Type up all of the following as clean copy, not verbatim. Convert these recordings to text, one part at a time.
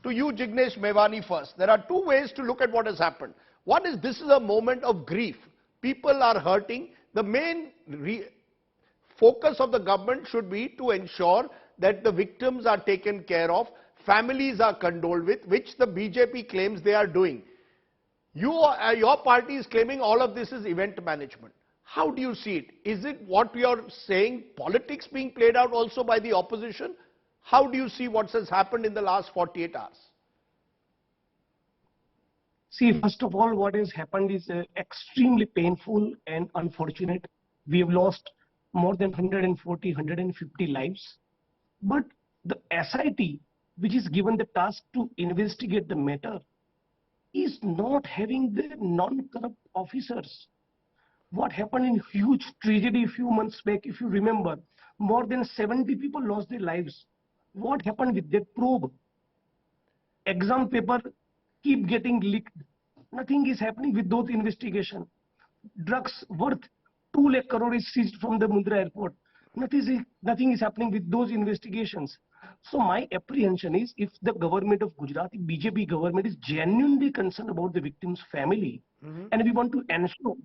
to you, Jignesh Mevani, first. There are two ways to look at what has happened. One is this is a moment of grief. People are hurting. The main focus of the government should be to ensure that the victims are taken care of, families are condoled with, which the BJP claims they are doing. Your party is claiming all of this is event management. How do you see it? Is it what you are saying, politics being played out also by the opposition? How do you see what has happened in the last 48 hours? See, first of all, what has happened is extremely painful and unfortunate. We have lost more than 140, 150 lives. But the SIT, which is given the task to investigate the matter, is not having the non-corrupt officers. What happened in huge tragedy a few months back, if you remember, more than 70 people lost their lives. What happened with that probe? Exam paper keep getting leaked. Nothing is happening with those investigations. Drugs worth 2 lakh crore is seized from the Mundra airport. Nothing is happening with those investigations. So my apprehension is, if the government of Gujarat, the BJP government, is genuinely concerned about the victim's family, and we want to ensure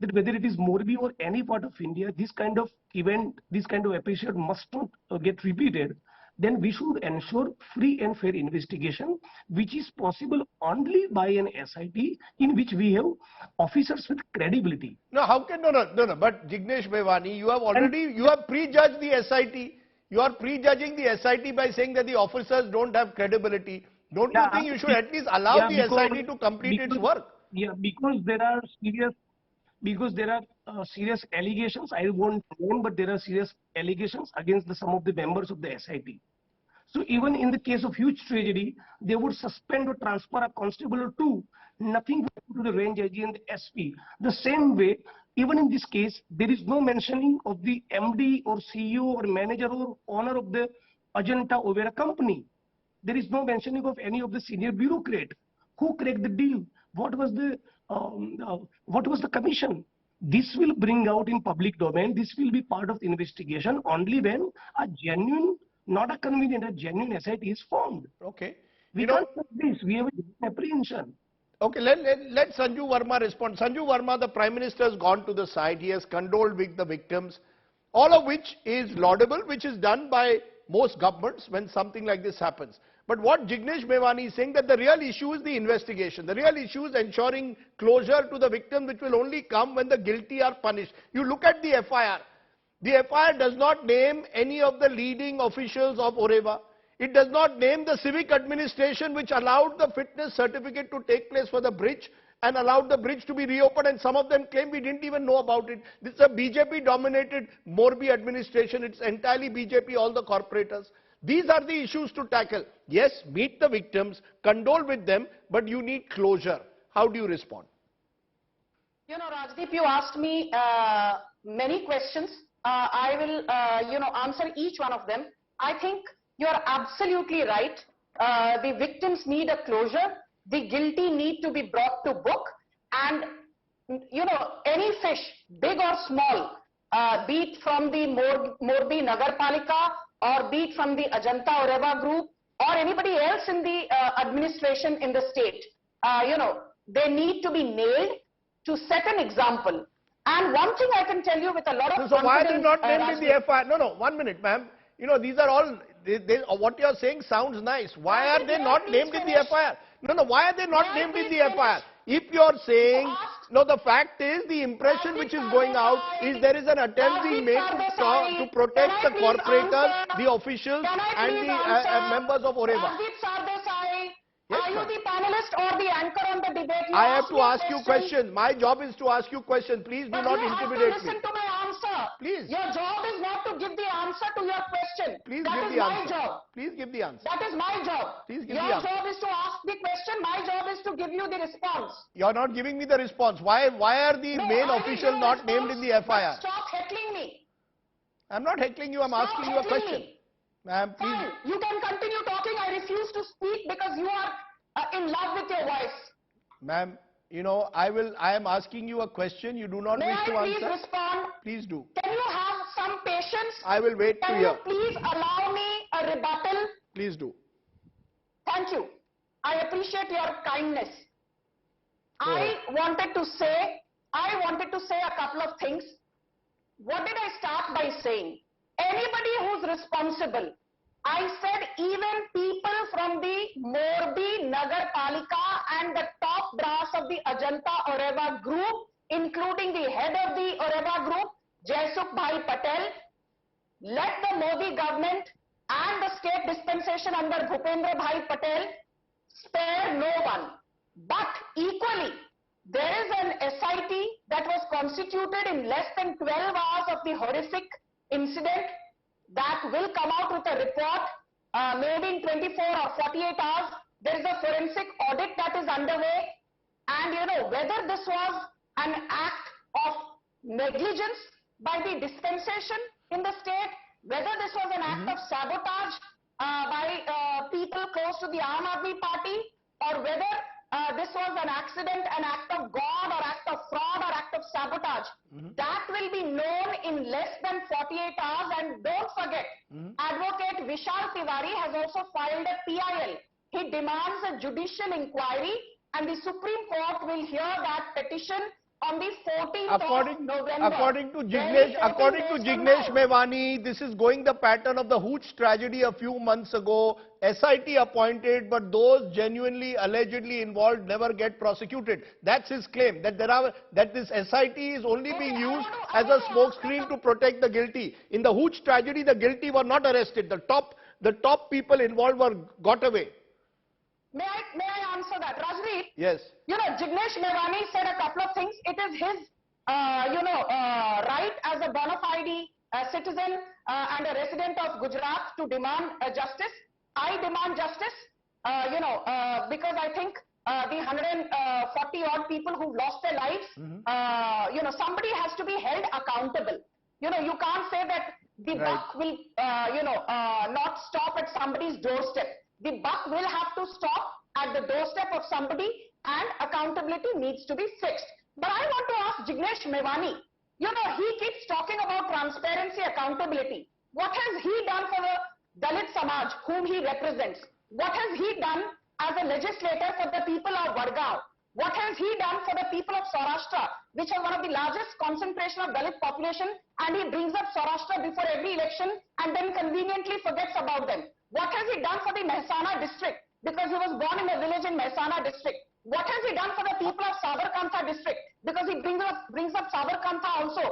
that whether it is Morbi or any part of India, this kind of event, this kind of episode must not get repeated, then we should ensure free and fair investigation, which is possible only by an SIT in which we have officers with credibility. No, how can, no, but Jignesh Mevani, you have prejudged the SIT. You are prejudging the SIT by saying that the officers don't have credibility. Don't you think you should at least allow the SIT to complete its work? Yeah, because there are serious allegations. I won't name, but there are serious allegations against some of the members of the SIT. So even in the case of huge tragedy, they would suspend or transfer a constable or two. Nothing to the range IG and the SP. The same way, even in this case, there is no mentioning of the MD or CEO or manager or owner of the Ajanta Overa company. There is no mentioning of any of the senior bureaucrat. Who cracked the deal? What was the commission? This will bring out in public domain. This will be part of the investigation only when a genuine, not a convenient, a genuine SIT is formed. Okay. We can't do this. We have a apprehension. Okay, let Sanju Verma respond. Sanju Verma, the Prime Minister, has gone to the site. He has condoled with the victims, all of which is laudable, which is done by most governments when something like this happens. But what Jignesh Mevani is saying, that the real issue is the investigation. The real issue is ensuring closure to the victim, which will only come when the guilty are punished. You look at the FIR. The FIR does not name any of the leading officials of Oreva. It does not name the civic administration which allowed the fitness certificate to take place for the bridge and allowed the bridge to be reopened, and some of them claim we didn't even know about it. This is a BJP-dominated Morbi administration. It's entirely BJP, all the corporators. These are the issues to tackle. Yes, meet the victims, condole with them, but you need closure. How do you respond? You know, Rajdeep, you asked me many questions. I will, answer each one of them. I think you are absolutely right. The victims need a closure. The guilty need to be brought to book. And, any fish, big or small, be it from the Morbi Nagarpalika or be it from the Ajanta Oreva group or anybody else in the administration in the state, they need to be nailed to set an example. And one thing I can tell you with a lot of confidence... So why are they not named in the FIR? No, 1 minute, ma'am. These are all... what you are saying sounds nice. Why are they not named in the FIR? No, why are they not named in the FIR? If you are saying... No, the fact is, the impression which is going out is there is an attempt being made to protect the corporators, the officials and the members of Oreva. Sardesai, Yes, are you the panelist or the anchor on the debate? I have to ask you questions. My job is to ask you questions. Please do not intimidate me. Listen to my answer. Please. Your job is not to give the answer to your question. Please that give is the my answer. job. Please give the answer. That is my job. Please give your the answer. job is to ask the question. My job is to give you the response. You are not giving me the response. Why are the main officials not named in the FIR? Stop heckling me. I am not heckling you. I am asking you a question. Ma'am, please. Fine. You can continue talking. I refuse to speak because you are in love with your voice. Ma'am, I am asking you a question. You do not wish to answer. May I please respond? Please do. Can you have some patience? I will wait to hear. Can you please allow me a rebuttal? Please do. Thank you. I appreciate your kindness. Go ahead. I wanted to say a couple of things. What did I start by saying? Anybody who's responsible, I said even people from the Morbi Nagar Palika and the top brass of the Ajanta Oreva group, including the head of the Oreva group, Jaisukh Bhai Patel, let the Modi government and the state dispensation under Bhupendra Bhai Patel spare no one. But equally, there is an SIT that was constituted in less than 12 hours of the horrific incident that will come out with a report maybe in 24 or 48 hours. There is a forensic audit that is underway, and whether this was an act of negligence by the dispensation in the state, whether this was an act of sabotage by people close to the Aam Aadmi Party, or whether this was an accident, an act of God, or act of fraud, or act of sabotage. That will be known in less than 48 hours. And don't forget, Advocate Vishal Tiwari has also filed a PIL. He demands a judicial inquiry, and the Supreme Court will hear that petition on the 14th of November. According to Jignesh Mevani, this is going the pattern of the Hooch tragedy a few months ago. SIT appointed, but those genuinely, allegedly involved never get prosecuted. That's his claim, that this SIT is only being used as a smokescreen to protect the guilty. In the Hooch tragedy, the guilty were not arrested. The top people involved got away. May I answer that, Rajdeep? Yes. Jignesh Mevani said a couple of things. It is his, right as a bona fide citizen and a resident of Gujarat to demand justice. I demand justice, because I think the 140 odd people who've lost their lives, somebody has to be held accountable. You can't say that the buck will, not stop at somebody's doorstep. The buck will have to stop at the doorstep of somebody, and accountability needs to be fixed. But I want to ask Jignesh Mevani, he keeps talking about transparency, accountability. What has he done for the Dalit Samaj, whom he represents? What has he done as a legislator for the people of Vadgaon? What has he done for the people of Saurashtra, which are one of the largest concentration of Dalit population, and he brings up Saurashtra before every election and then conveniently forgets about them? What has he done for the Mehsana district? Because he was born in a village in Mehsana district. What has he done for the people of Sabarkantha district? Because he brings up Sabarkantha also.